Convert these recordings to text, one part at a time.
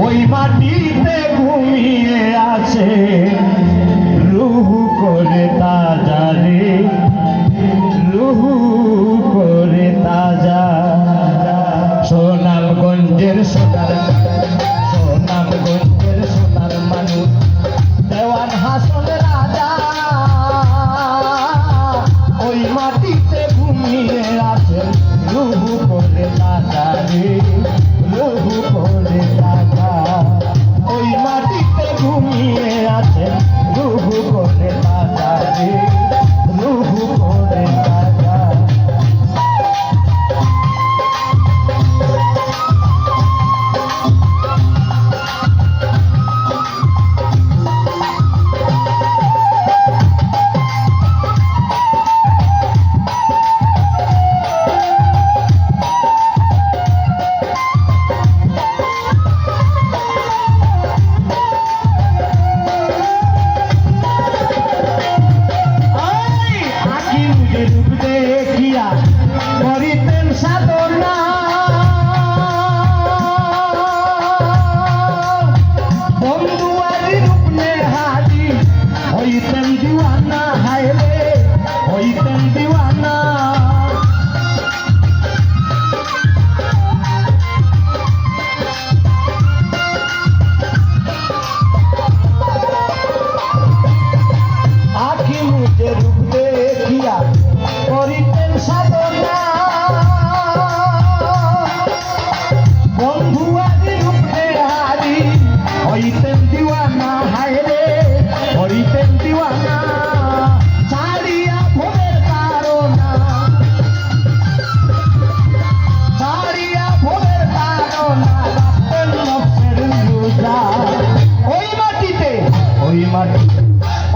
ওই মাটিতে ঘুমিয়ে আছে রুহু করে তাজা রে, রুহু করে তাজা। সোনামগঞ্জের সোনার, সোনামগঞ্জের সোনার মানুষ দেওয়ান হাসন রাজা, ওই মাটিতে ঘুমিয়ে আছে রুহু করে তাজা রে, রুহু করে তাজা। ওই মাটিতে ঘুমিয়ে আছে রুহু করে তাজা রে, রুহু করে তাজা।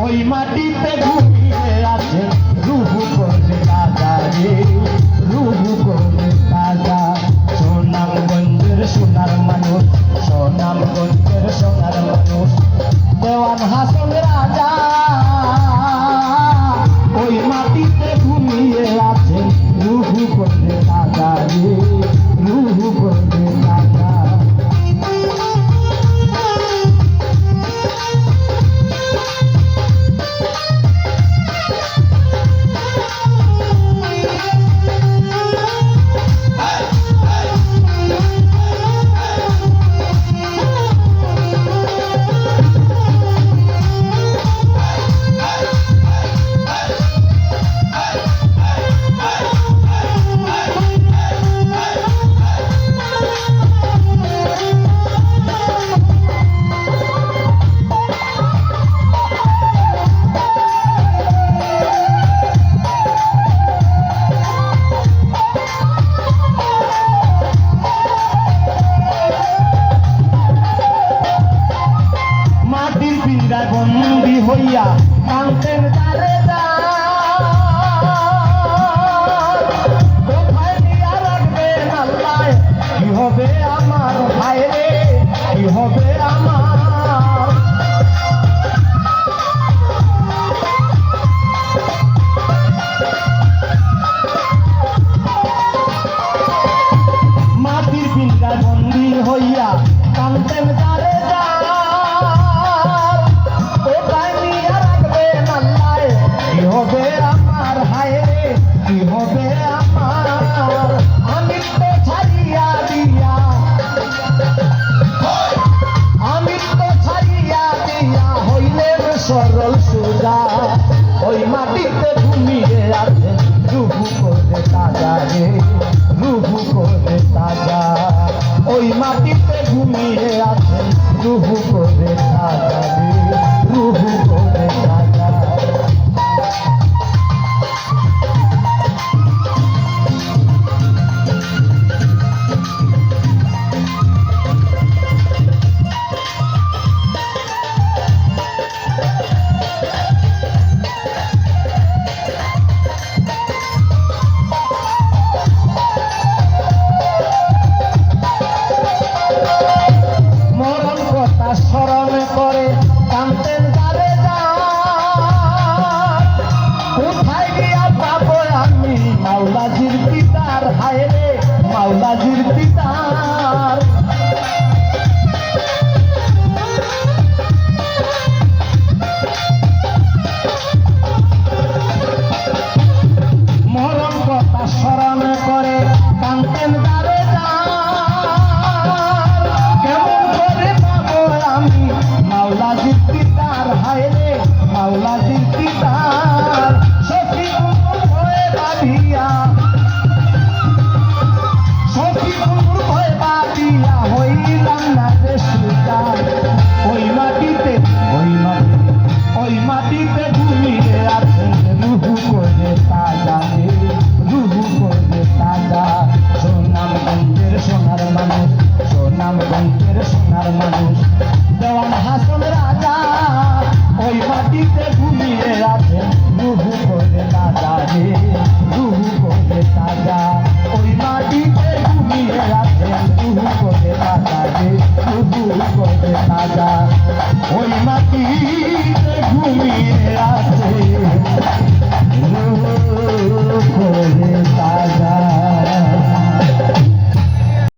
ওই মাটিতে ঘুমিয়ে আছে রুহু করে তাজা রে, রুহু করে তাজা। সোনামগঞ্জের সোনার মানুষ, সোনামগঞ্জের সোনার মানুষ দেওয়ান হাসন রাজা, ওই মাটিতে ঘুমিয়ে আছে রুহু করে তাজা রে, রুহু করে তাজা। বন্দী হইয়া কান্তেন তারে কোথায় নিয়া রাখবেন আল্লাহ, কি হবে আমার ভাই রে, কি হবে আমার। মাটির পিঞ্জরা বন্দী হইয়া কান্তেন তারে কি হবে আমার হায় রে, কি হবে আমার। আমি তো ছাড়িয়া দিয়া, আমি তো ছাড়িয়া দিয়া হইলেন সরল সোজা, ওই মাটিতে ঘুমিয়ে আছে রুহু করে তাজা রে, রুহু করে তাজা। ওই মাটিতে ঘুমিয়ে আছে রুহু করে তাজা রে, রুহু করে তাজা। স্মরণ করে কান্তেন যারে ওই মাটি